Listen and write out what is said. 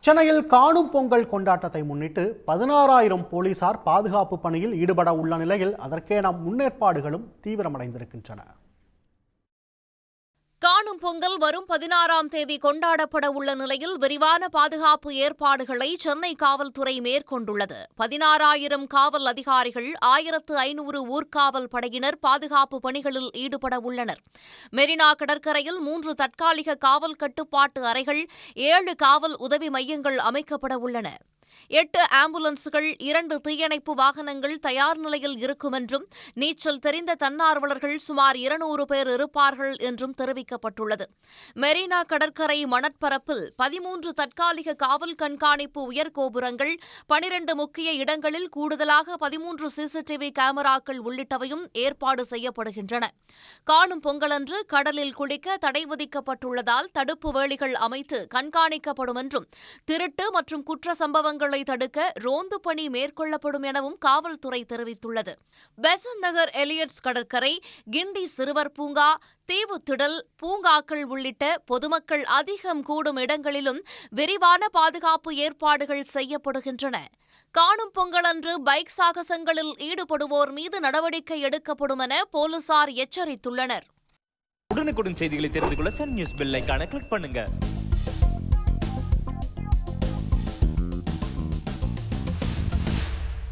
சென்னையில் காணும் பொங்கல் கொண்டாட்டத்தை முன்னிட்டு 16,000 போலீசார் பாதுகாப்பு பணியில் ஈடுபட உள்ள நிலையில் அதற்கேன முன்னேற்பாடுகளும் தீவிரமடைந்திருக்கின்றன. காணும் பொங்கல் வரும் 16ஆம் தேதி கொண்டாடப்பட உள்ள நிலையில் விரிவான பாதுகாப்பு ஏற்பாடுகளை சென்னை காவல்துறை மேற்கொண்டுள்ளது. 16,000 காவல் அதிகாரிகள், 1,500 ஊர்காவல் படையினர் பாதுகாப்பு பணிகளில் ஈடுபட உள்ளனர். மெரினா கடற்கரையில் 3 தற்காலிக காவல் கட்டுப்பாட்டு அறைகள், 7 காவல் உதவி மையங்கள் அமைக்கப்பட உள்ளன. 8 ஆம்புலன்ஸ்கள், 2 தீயணைப்பு வாகனங்கள் தயார் நிலையில் இருக்கும் என்றும், நீச்சல் தெரிந்த தன்னார்வலர்கள் சுமார் 200 பேர் இருப்பார்கள் என்றும் தெரிவிக்கப்பட்டுள்ளது. மெரினா கடற்கரை மணற்பரப்பில் 13 தற்காலிக காவல் கண்காணிப்பு உயர்கோபுரங்கள், 12 முக்கிய இடங்களில் கூடுதலாக 13 சிசிடிவி கேமராக்கள் உள்ளிட்டவையும் ஏற்பாடு செய்யப்படுகின்றன. காணும் பொங்கலன்று கடலில் குளிக்க தடை விதிக்கப்பட்டுள்ளதால் தடுப்பு வேலிகள் அமைத்து கண்காணிக்கப்படும் என்றும், திருட்டு மற்றும் குற்ற சம்பவங்கள் தடுக்க ரோந்து பணி மேற்கொள்ளப்படும் எனவும் காவல்துறை தெரிவித்துள்ளது. பெசன்ட் நகர் எலியட்ஸ் கடற்கரை, கிண்டி சிறுவர் பூங்கா, தீவுத்திடல் பூங்காக்கள் உள்ளிட்ட பொதுமக்கள் அதிகம் கூடும் இடங்களிலும் விரிவான பாதுகாப்பு ஏற்பாடுகள் செய்யப்படுகின்றன. காணும் பொங்கலன்று பைக் சாகசங்களில் ஈடுபடுவோர் மீது நடவடிக்கை எடுக்கப்படும் என போலீசார் எச்சரித்துள்ளனர். உடனுக்குடன் செய்திகளை தெரிந்து கொள்ள சன் நியூஸ் பெல் ஐகானை கிளிக் பண்ணுங்க.